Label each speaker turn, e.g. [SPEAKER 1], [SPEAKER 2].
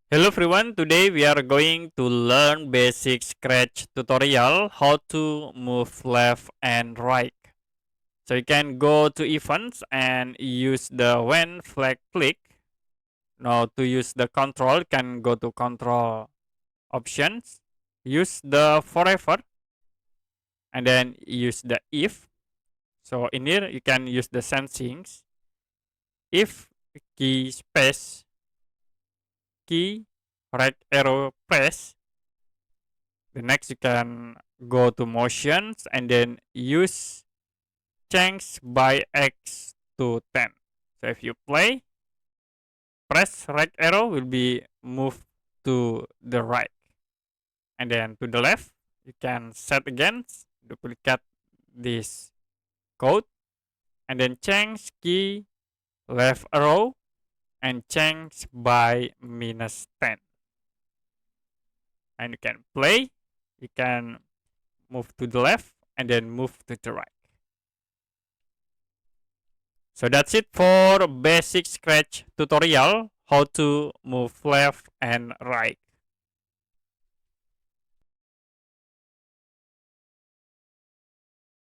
[SPEAKER 1] Hello everyone, today we are going to learn basic Scratch tutorial how to move left and right. So you can go to events and use the when flag click. Now to use the control, you can go to control options, use the forever, and then use the if. So in here you can use the sensings. If key space key right arrow press. The next you can go to motions and then use change by X to 10. So if you play, press right arrow will be moved to the right. And then to the left, you can set again, duplicate this code, and then change key left arrow and change by -10. And you can play, you can move to the left and then move to the right. So that's it for basic Scratch tutorial how to move left and right.